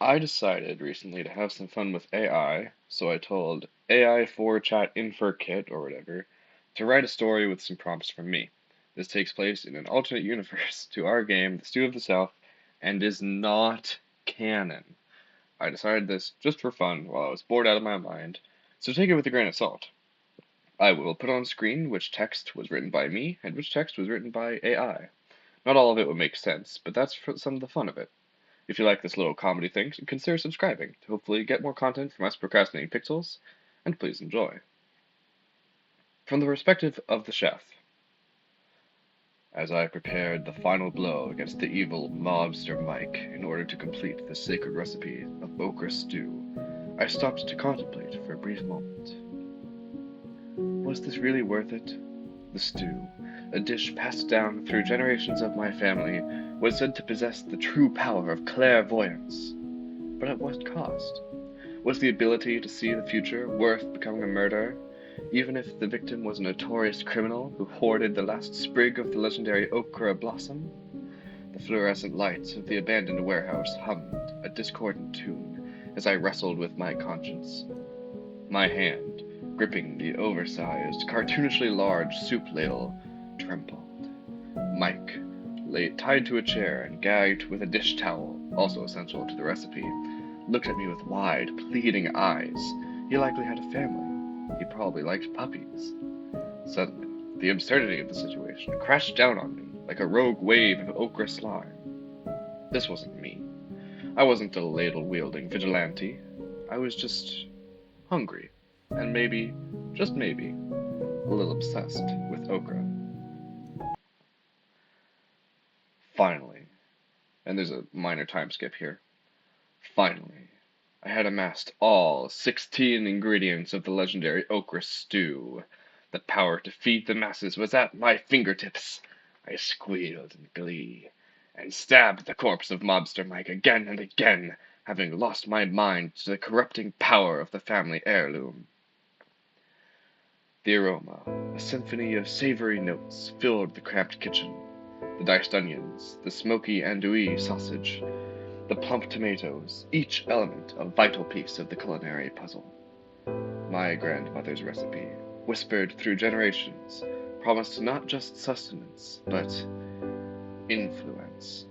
I decided recently to have some fun with AI, so I told AI for Chat Infer Kit or whatever to write a story with some prompts from me. This takes place in an alternate universe to our game, The Stew of the South, and is not canon. I decided this just for fun while I was bored out of my mind, so take it with a grain of salt. I will put on screen which text was written by me and which text was written by AI. Not all of it will make sense, but that's some of the fun of it. If you like this little comedy thing, consider subscribing to hopefully get more content from us procrastinating pixels, and please enjoy. From the perspective of the chef, as I prepared the final blow against the evil mobster Mike in order to complete the sacred recipe of okra stew, I stopped to contemplate for a brief moment. Was this really worth it? The stew, a dish passed down through generations of my family, was said to possess the true power of clairvoyance. But at what cost? Was the ability to see the future worth becoming a murderer, even if the victim was a notorious criminal who hoarded the last sprig of the legendary okra blossom? The fluorescent lights of the abandoned warehouse hummed a discordant tune as I wrestled with my conscience. My hand, gripping the oversized, cartoonishly large soup ladle, trembled. Mike, lay tied to a chair and gagged with a dish towel, also essential to the recipe, looked at me with wide, pleading eyes. He likely had a family. He probably liked puppies. Suddenly, the absurdity of the situation crashed down on me like a rogue wave of okra slime. This wasn't me. I wasn't a ladle-wielding vigilante. I was just hungry, and maybe, just maybe, a little obsessed with okra. Finally, and there's a minor time skip here, finally, I had amassed all 16 ingredients of the legendary okra stew. The power to feed the masses was at my fingertips. I squealed in glee, and stabbed the corpse of Mobster Mike again and again, having lost my mind to the corrupting power of the family heirloom. The aroma, a symphony of savory notes, filled the cramped kitchen. The diced onions, the smoky andouille sausage, the plump tomatoes, each element a vital piece of the culinary puzzle. My grandmother's recipe, whispered through generations, promised not just sustenance, but influence.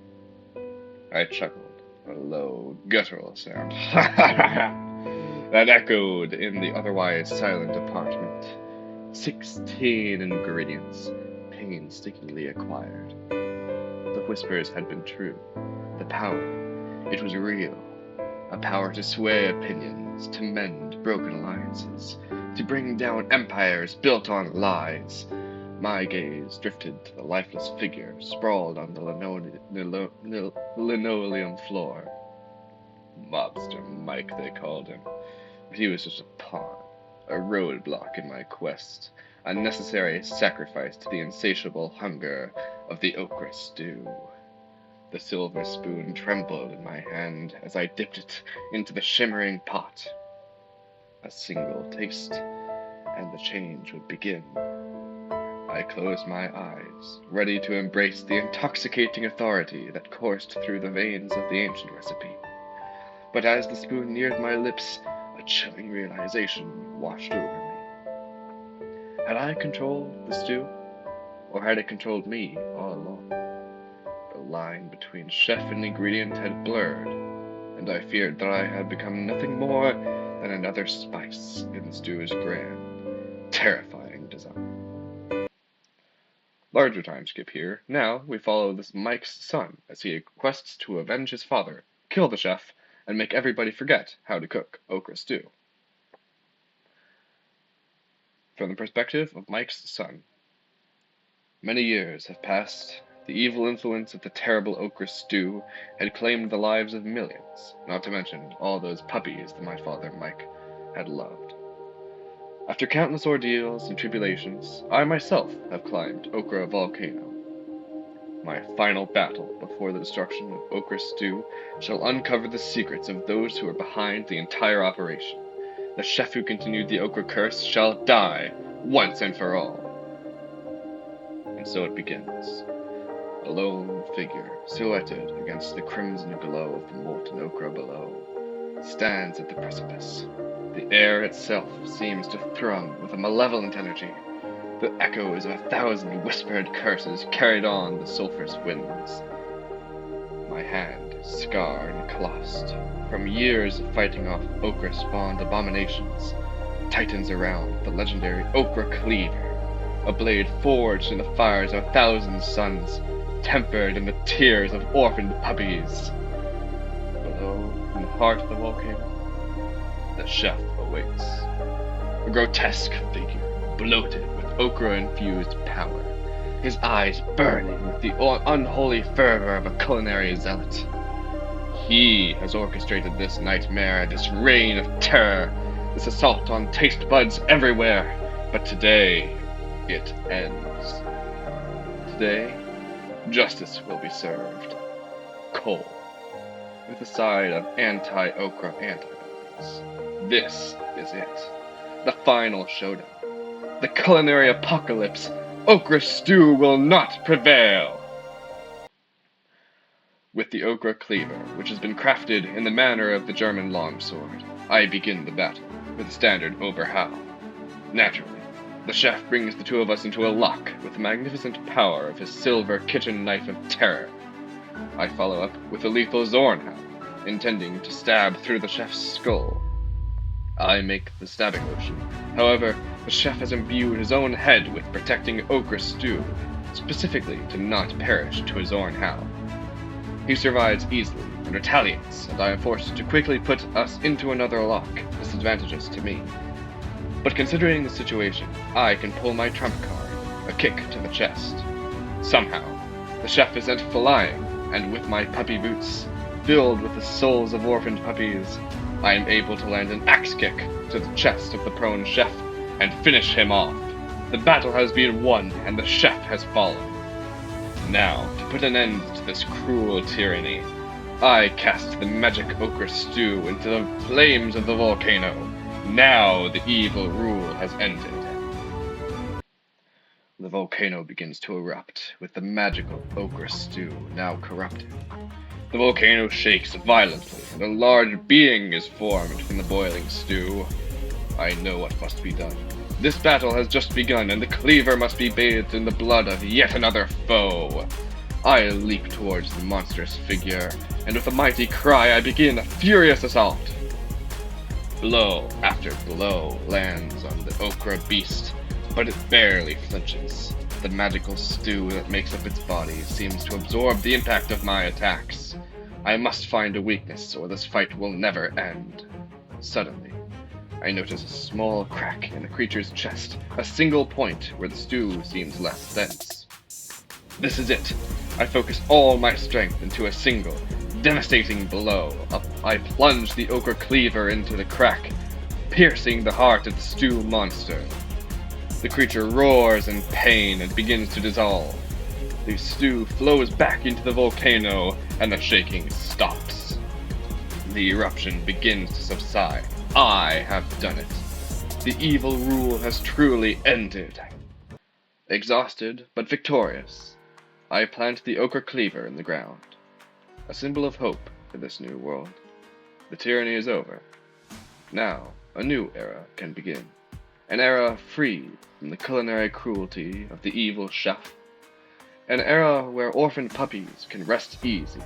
I chuckled, a low, guttural sound that echoed in the otherwise silent apartment. 16 ingredients, painstakingly acquired. The whispers had been true. The power, it was real. A power to sway opinions, to mend broken alliances, to bring down empires built on lies. My gaze drifted to the lifeless figure sprawled on the linoleum floor. Mobster Mike, they called him. But he was just a pawn, a roadblock in my quest, a necessary sacrifice to the insatiable hunger of the okra stew. The silver spoon trembled in my hand as I dipped it into the shimmering pot. A single taste, and the change would begin. I closed my eyes, ready to embrace the intoxicating authority that coursed through the veins of the ancient recipe. But as the spoon neared my lips, a chilling realization washed over me. Had I controlled the stew, or had it controlled me all along? The line between chef and ingredient had blurred, and I feared that I had become nothing more than another spice in the stew's grand, terrifying design. Larger time skip here. Now we follow this Mike's son as he quests to avenge his father, kill the chef, and make everybody forget how to cook okra stew. From the perspective of Mike's son. Many years have passed. The evil influence of the terrible okra stew had claimed the lives of millions, not to mention all those puppies that my father Mike had loved. After countless ordeals and tribulations, I myself have climbed Okra Volcano. My final battle before the destruction of okra stew shall uncover the secrets of those who are behind the entire operation. The chef who continued the okra curse shall die, once and for all. And so it begins. A A lone figure, silhouetted against the crimson glow of the molten okra below, stands at the precipice. The air itself seems to thrum with a malevolent energy, the echoes of 1,000 whispered curses carried on the sulphurous winds. My hand is scarred and clasped from years of fighting off okra-spawned abominations, tightens around the legendary Okra Cleaver, a blade forged in the fires of 1,000 suns, tempered in the tears of orphaned puppies. Below, in the heart of the volcano, the chef awaits. A grotesque figure, bloated with okra-infused power, his eyes burning with the unholy fervor of a culinary zealot. He has orchestrated this nightmare, this reign of terror, this assault on taste buds everywhere. But today, it ends. Today, justice will be served. Cold, with a side of anti-okra antibodies. This is it. The final showdown. The culinary apocalypse. Okra stew will not prevail. With the okra cleaver, which has been crafted in the manner of the German longsword, I begin the battle with a standard overhowl. Naturally, the chef brings the two of us into a lock with the magnificent power of his silver kitchen knife of terror. I follow up with a lethal Zornhound, intending to stab through the chef's skull. I make the stabbing motion. However, the chef has imbued his own head with protecting okra stew, specifically to not perish to his Zornhound. He survives easily and retaliates, and I am forced to quickly put us into another lock, disadvantageous to me. But considering the situation, I can pull my trump card, a kick to the chest. Somehow, the chef is sent flying, and with my puppy boots, filled with the souls of orphaned puppies, I am able to land an axe kick to the chest of the prone chef and finish him off. The battle has been won, and the chef has fallen. Now, to put an end to this cruel tyranny, I cast the magic okra stew into the flames of the volcano. Now the evil rule has ended. The volcano begins to erupt, with the magical okra stew now corrupted. The volcano shakes violently, and a large being is formed from the boiling stew. I know what must be done. This battle has just begun, and the cleaver must be bathed in the blood of yet another foe. I leap towards the monstrous figure, and with a mighty cry I begin a furious assault. Blow after blow lands on the okra beast, but it barely flinches. The magical stew that makes up its body seems to absorb the impact of my attacks. I must find a weakness, or this fight will never end. Suddenly, I notice a small crack in the creature's chest, a single point where the stew seems less dense. This is it. I focus all my strength into a single, devastating blow. Up I plunge the okra cleaver into the crack, piercing the heart of the stew monster. The creature roars in pain and begins to dissolve. The stew flows back into the volcano, and the shaking stops. The eruption begins to subside. I have done it. The evil rule has truly ended. Exhausted, but victorious, I plant the okra cleaver in the ground, a symbol of hope for this new world. The tyranny is over. Now, a new era can begin. An era free from the culinary cruelty of the evil chef. An era where orphaned puppies can rest easy,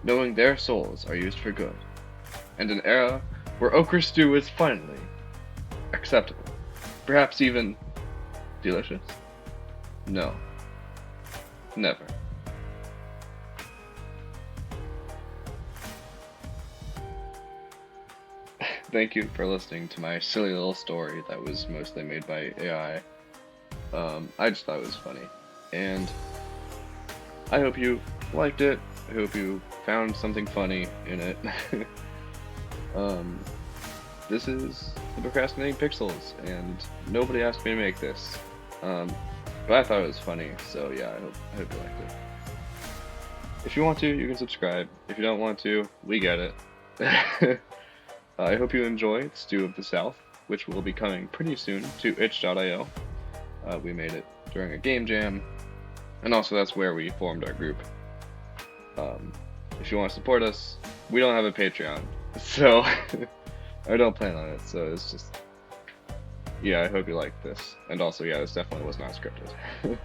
knowing their souls are used for good. And an era where okra stew is finally acceptable. Perhaps even delicious? No. Never. Thank you for listening to my silly little story that was mostly made by AI. I just thought it was funny. And I hope you liked it. I hope you found something funny in it. This is the Procrastinating Pixels, and nobody asked me to make this. But I thought it was funny, so yeah, I hope you liked it. If you want to, you can subscribe. If you don't want to, we get it. I hope you enjoy Stew of the South, which will be coming pretty soon to itch.io. We made it during a game jam, And also, that's where we formed our group. If you want to support us, we don't have a Patreon, so I don't plan on it. So it's just, yeah. I hope you like this, and also, yeah, this definitely was not scripted.